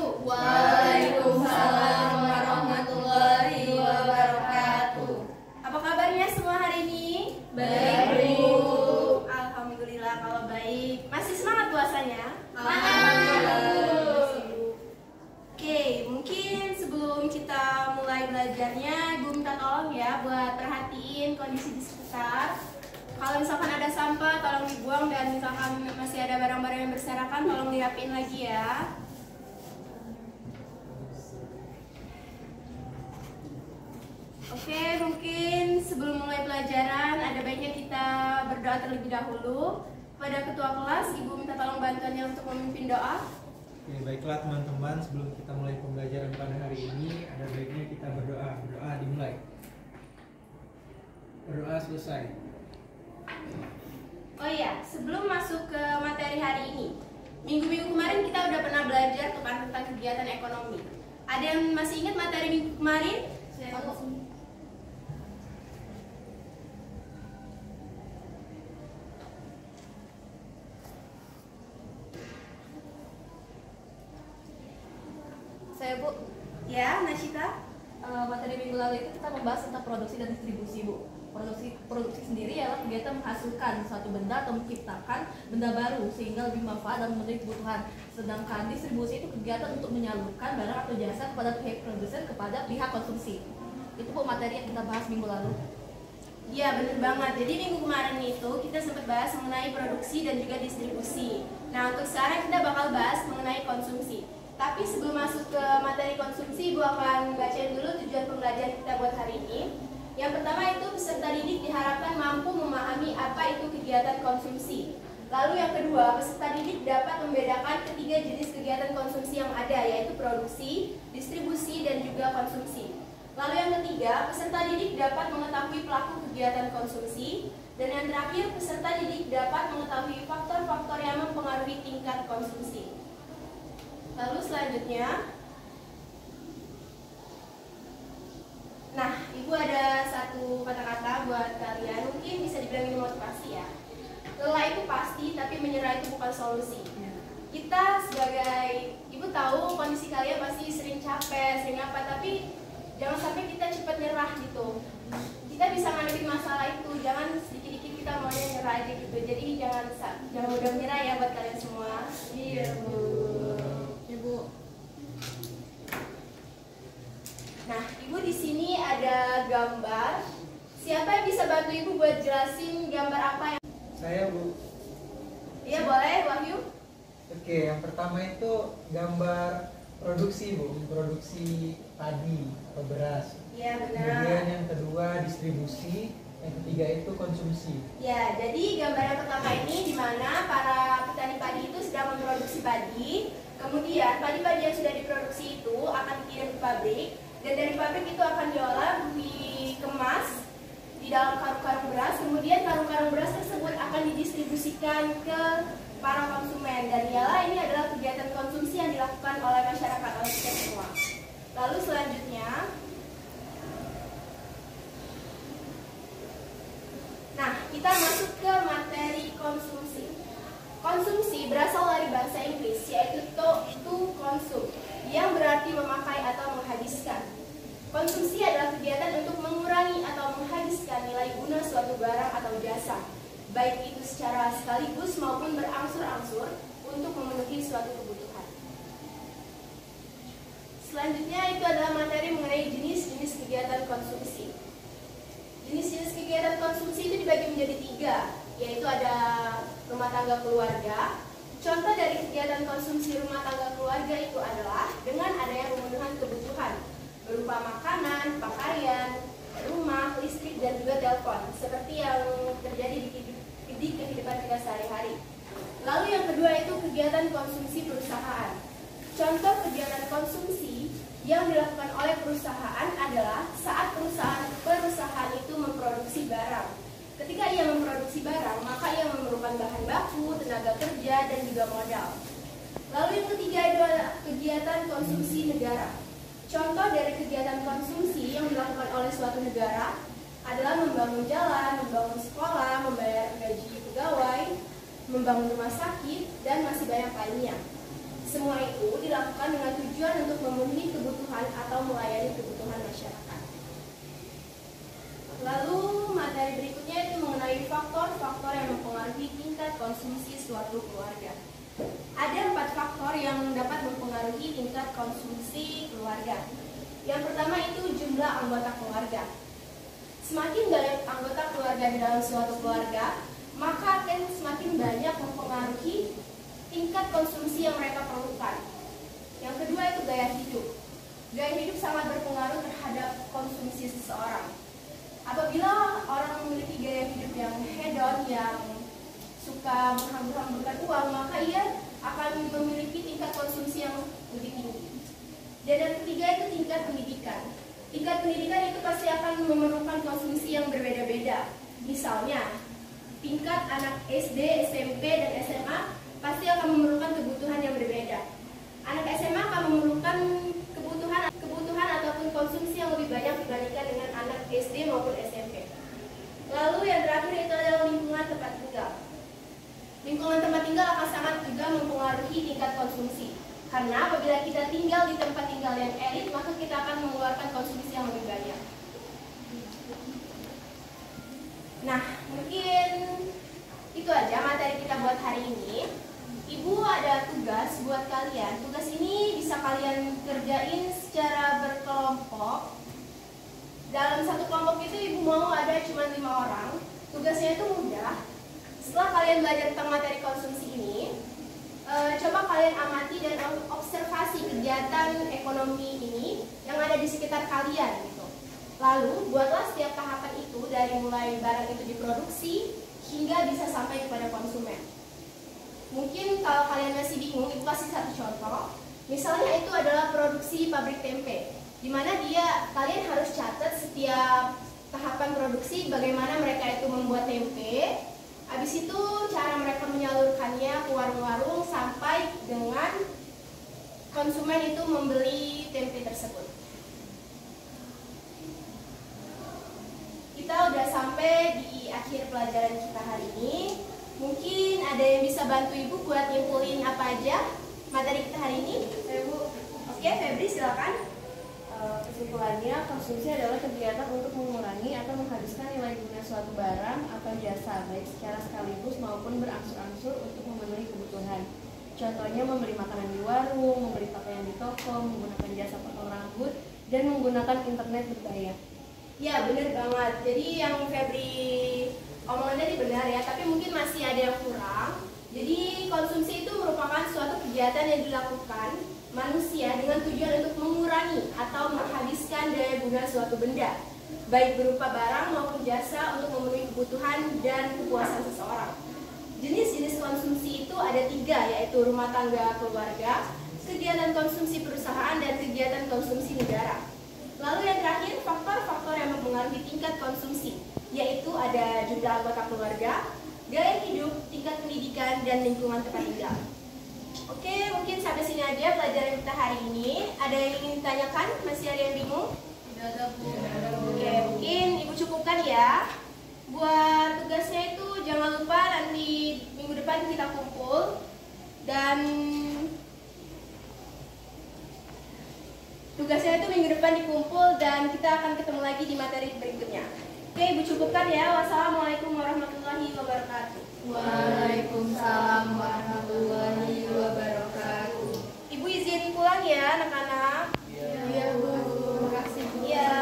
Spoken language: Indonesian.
Waalaikumsalam warahmatullahi wabarakatuh. Apa kabarnya semua hari ini? Baik, Bu. Alhamdulillah kalau baik. Masih semangat puasanya? Oke, mungkin sebelum kita mulai belajarnya, Ibu minta tolong ya buat perhatiin kondisi di sekitar. Kalau misalkan ada sampah, tolong dibuang, dan misalkan masih ada barang-barang yang berserakan, tolong dirapiin lagi ya. Oke, mungkin sebelum mulai pelajaran, ada baiknya kita berdoa terlebih dahulu. Pada ketua kelas, Ibu minta tolong bantuannya untuk memimpin doa. Oke, baiklah teman-teman, sebelum kita mulai pembelajaran pada hari ini, ada baiknya kita berdoa. Berdoa dimulai. Berdoa selesai. Oh iya, sebelum masuk ke materi hari ini, minggu-minggu kemarin kita udah pernah belajar tentang kegiatan ekonomi. Ada yang masih ingat materi minggu kemarin? Saya Bu, Ya, Nashita? materi minggu lalu itu kita membahas tentang produksi dan distribusi Bu. Produksi sendiri adalah kegiatan menghasilkan suatu benda atau menciptakan benda baru sehingga lebih manfaat dan memenuhi kebutuhan. Sedangkan distribusi itu kegiatan untuk menyalurkan barang atau jasa kepada pihak produsen kepada pihak konsumsi. Itu Bu materi yang kita bahas minggu lalu. Iya, bener banget. Jadi minggu kemarin itu kita sempat bahas mengenai produksi dan juga distribusi. Nah, untuk sekarang kita bakal bahas mengenai konsumsi. Tapi sebelum masuk ke materi konsumsi, Ibu akan bacain dulu tujuan pembelajaran kita buat hari ini. Yang pertama itu peserta didik diharapkan mampu memahami apa itu kegiatan konsumsi. Lalu yang kedua, peserta didik dapat membedakan ketiga jenis kegiatan konsumsi yang ada, yaitu produksi, distribusi, dan juga konsumsi. Lalu yang ketiga, peserta didik dapat mengetahui pelaku kegiatan konsumsi. Dan yang terakhir, peserta didik dapat mengetahui faktor-faktor yang mempengaruhi tingkat konsumsi. Lalu selanjutnya, nah, Ibu ada satu kata-kata buat kalian, mungkin bisa dibilang ini motivasi ya. Lelah itu pasti, tapi menyerah itu bukan solusi. Kita sebagai Ibu tahu kondisi kalian pasti sering capek, sering apa, tapi jangan sampai kita cepat nyerah gitu. Kita bisa ngadepin masalah itu, jangan sedikit-dikit kita maunya nyerah aja gitu. Jadi jangan mudah menyerah ya buat kalian semua. Iya, Bu. Ibu. Nah, Ibu di sini ada gambar. Siapa yang bisa bantu Ibu buat jelasin gambar apa yang? Saya, Bu. Iya, boleh, Wahyu. Oke, yang pertama itu gambar produksi, Bu. Produksi padi atau beras. Iya, Kemudian benar. yang kedua distribusi, yang ketiga itu konsumsi. Ya, jadi gambar yang pertama ini di mana para petani padi itu sedang memproduksi padi. Kemudian padi-padi yang sudah diproduksi itu akan dikirim ke pabrik, dan dari pabrik itu akan diolah, dikemas di dalam karung-karung beras. Kemudian karung-karung beras tersebut akan didistribusikan ke para konsumen, dan ialah ini adalah kegiatan konsumsi yang dilakukan oleh masyarakat, oleh kita semua. Lalu selanjutnya, nah, kita masuk ke materi konsumsi. Konsumsi berasal dari bahasa Inggris, yaitu to consume, yang berarti memakai atau menghabiskan. Konsumsi adalah kegiatan untuk mengurangi atau menghabiskan nilai guna suatu barang atau jasa, baik itu secara sekaligus maupun berangsur-angsur untuk memenuhi suatu kebutuhan. Selanjutnya itu adalah materi mengenai jenis-jenis kegiatan konsumsi. Jenis-jenis kegiatan konsumsi itu dibagi menjadi 3, yaitu ada rumah tangga keluarga. Contoh dari kegiatan konsumsi rumah tangga keluarga itu adalah dengan adanya pemenuhan kebutuhan berupa makanan, pakaian, rumah, listrik, dan juga telepon, seperti yang terjadi di kehidupan kita sehari-hari. Lalu yang kedua itu kegiatan konsumsi perusahaan. Contoh kegiatan konsumsi yang dilakukan oleh perusahaan adalah saat perusahaan itu memproduksi barang. Ketika ia memproduksi barang, maka ia memerlukan bahan baku, tenaga kerja, dan juga modal. Lalu yang ketiga adalah kegiatan konsumsi negara. Contoh dari kegiatan konsumsi yang dilakukan oleh suatu negara adalah membangun jalan, membangun sekolah, membayar gaji pegawai, membangun rumah sakit, dan masih banyak lainnya. Semua itu dilakukan dengan tujuan untuk memenuhi kebutuhan atau melayani kebutuhan masyarakat. Lalu materi berikutnya itu mengenai faktor-faktor yang mempengaruhi tingkat konsumsi suatu keluarga. Ada 4 faktor yang dapat mempengaruhi tingkat konsumsi keluarga. Yang pertama itu jumlah anggota keluarga. Semakin banyak anggota keluarga di dalam suatu keluarga, maka akan semakin banyak mempengaruhi tingkat konsumsi yang mereka perlukan. Yang kedua itu gaya hidup. Gaya hidup sangat berpengaruh terhadap konsumsi seseorang. Apabila orang memiliki gaya hidup yang hedon, yang suka menghambur-hamburkan uang, maka ia akan memiliki tingkat konsumsi yang lebih tinggi. Dan yang ketiga itu tingkat pendidikan. Tingkat pendidikan itu pasti akan memerlukan konsumsi yang berbeda-beda. Misalnya, tingkat anak SD, SMP, dan SMA pasti akan memerlukan kebutuhan yang berbeda. Anak SMA akan memerlukan kebutuhan ataupun konsumsi yang lebih banyak dibandingkan dengan anak SD maupun SMP. Lalu yang terakhir itu adalah lingkungan tempat tinggal. Lingkungan tempat tinggal akan sangat juga mempengaruhi tingkat konsumsi. Karena apabila kita tinggal di tempat tinggal yang elit, maka kita akan mengeluarkan konsumsi yang lebih banyak. Nah, mungkin itu aja materi kita buat hari ini. Ibu ada tugas buat kalian. Tugas ini bisa kalian kerjain secara berkelompok. Dalam satu kelompok itu ibu mau ada cuma 5 orang. Tugasnya itu mudah. Setelah kalian belajar tentang materi konsumsi ini, coba kalian amati dan observasi kegiatan ekonomi ini yang ada di sekitar kalian gitu. Lalu buatlah setiap tahapan itu dari mulai barang itu diproduksi hingga bisa sampai kepada konsumen. Mungkin kalau kalian masih bingung, ibu kasih satu contoh. Misalnya itu adalah produksi pabrik tempe, di mana kalian harus catat setiap tahapan produksi, bagaimana mereka itu membuat tempe. Habis itu cara mereka menyalurkannya ke warung-warung sampai dengan konsumen itu membeli tempe tersebut. Kita udah sampai di akhir pelajaran kita hari ini. Mungkin ada yang bisa bantu ibu buat nyimpulin apa aja materi kita hari ini? Bu. Oke, Febri silakan. Kesimpulannya, konsumsi adalah kegiatan untuk mengurangi atau menghabiskan nilai guna suatu barang atau jasa, baik secara sekaligus maupun berangsur-angsur untuk memenuhi kebutuhan. Contohnya membeli makanan di warung, membeli pakaian di toko, menggunakan jasa potong rambut, dan menggunakan internet berbayar. Ya, benar banget. Jadi yang Febri omongin tadi benar ya, tapi mungkin masih ada yang kurang. Jadi konsumsi itu merupakan suatu kegiatan yang dilakukan manusia dengan tujuan untuk mengurangi atau menghabiskan daya guna suatu benda, baik berupa barang maupun jasa untuk memenuhi kebutuhan dan kepuasan seseorang. Jenis-jenis konsumsi itu ada 3, yaitu rumah tangga keluarga, kegiatan konsumsi perusahaan, dan kegiatan konsumsi negara. Lalu yang terakhir, faktor-faktor yang mempengaruhi tingkat konsumsi, yaitu ada jumlah anggota keluarga, gaya hidup, tingkat pendidikan, dan lingkungan tempat tinggal. Oke, mungkin sampai sini aja pelajaran kita hari ini. Ada yang ingin ditanyakan? Masih ada yang bingung? Tidak ada, Bu. Oke, mungkin ibu cukupkan ya. Buat tugasnya itu jangan lupa nanti minggu depan kita kumpul. Dan tugasnya itu minggu depan dikumpul dan kita akan ketemu lagi di materi berikutnya. Oke, ibu cukupkan ya. Wassalamualaikum warahmatullahi wabarakatuh. Waalaikumsalam warahmatullahi wabarakatuh. Ibu izin pulang ya, anak-anak. Iya, Bu. Terima kasih, Bu. Iya.